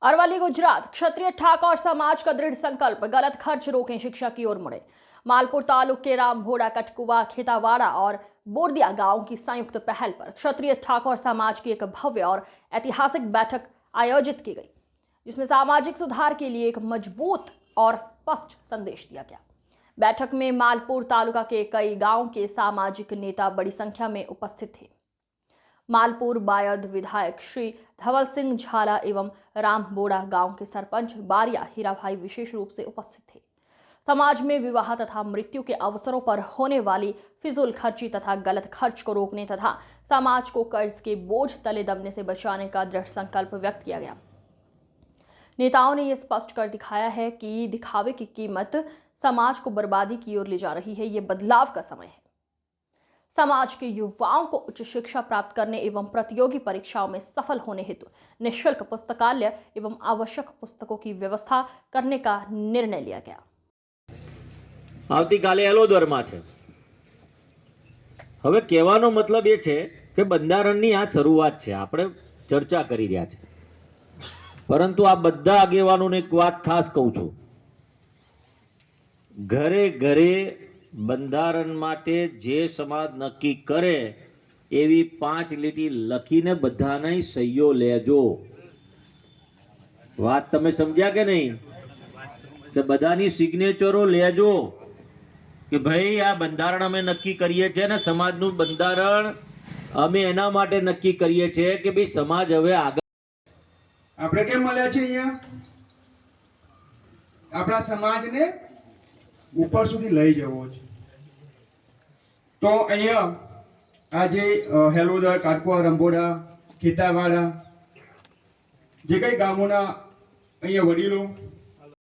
अरवली गुजरात क्षत्रिय ठाकुर समाज का दृढ़ संकल्प, गलत खर्च रोकें, शिक्षा की ओर मुड़े। मालपुर तालुक के रामभोड़ा, कटकुआ, खेतावाड़ा और बोरदिया गांव की संयुक्त पहल पर क्षत्रिय ठाकुर समाज की एक भव्य और ऐतिहासिक बैठक आयोजित की गई, जिसमें सामाजिक सुधार के लिए एक मजबूत और स्पष्ट संदेश दिया गया। बैठक में मालपुर तालुका के कई गांव के सामाजिक नेता बड़ी संख्या में उपस्थित थे। मालपुर बायद विधायक श्री धवल सिंह झाला एवं रामबोड़ा गांव के सरपंच बारिया हीराभाई विशेष रूप से उपस्थित थे। समाज में विवाह तथा मृत्यु के अवसरों पर होने वाली फिजूल खर्ची तथा गलत खर्च को रोकने तथा समाज को कर्ज के बोझ तले दबने से बचाने का दृढ़ संकल्प व्यक्त किया गया। नेताओं ने यह स्पष्ट कर दिखाया है कि दिखावे की कीमत समाज को बर्बादी की ओर ले जा रही है। ये बदलाव का समय है। समाज के युवाओं को उच्च शिक्षा प्राप्त करने एवं प्रतियोगी परीक्षाओं में सफल होने हेतु निःशुल्क पुस्तकालय एवं आवश्यक पुस्तकों की व्यवस्था करने का निर्णय लिया गया। આવતીકાલે એલોદરમાં છે। હવે કહેવાનો મતલબ એ છે કે બંધારણની આ શરૂઆત છે, આપણે ચર્ચા કરી રહ્યા છે, પરંતુ આ બધા આગેવાનોને એક વાત ખાસ કહું છું, ઘરે ઘરે બંધારણ માટે જે સમાજ નક્કી કરે એવી 5 લીટી લખીને બધાને સહીઓ લેજો। વાત તમે સમજ્યા કે નહીં? કે બધાની સિગ્નેચરો લેજો કે ભાઈ આ બંધારણ અમે નક્કી કરીએ છીએ ને સમાજનું બંધારણ અમે એના માટે નક્કી કરીએ છીએ કે ભાઈ સમાજ હવે આગળ આપણે કેમ મળ્યા છે અહીંયા? આપણા સમાજને ઉપર સુધી લઈ જવો છે। તો અહીંયા આજે હેલોદર, કાટકુવા, રંભોડા, ખેતાવાડા જે કઈ ગામોના અહીંયા વડીલો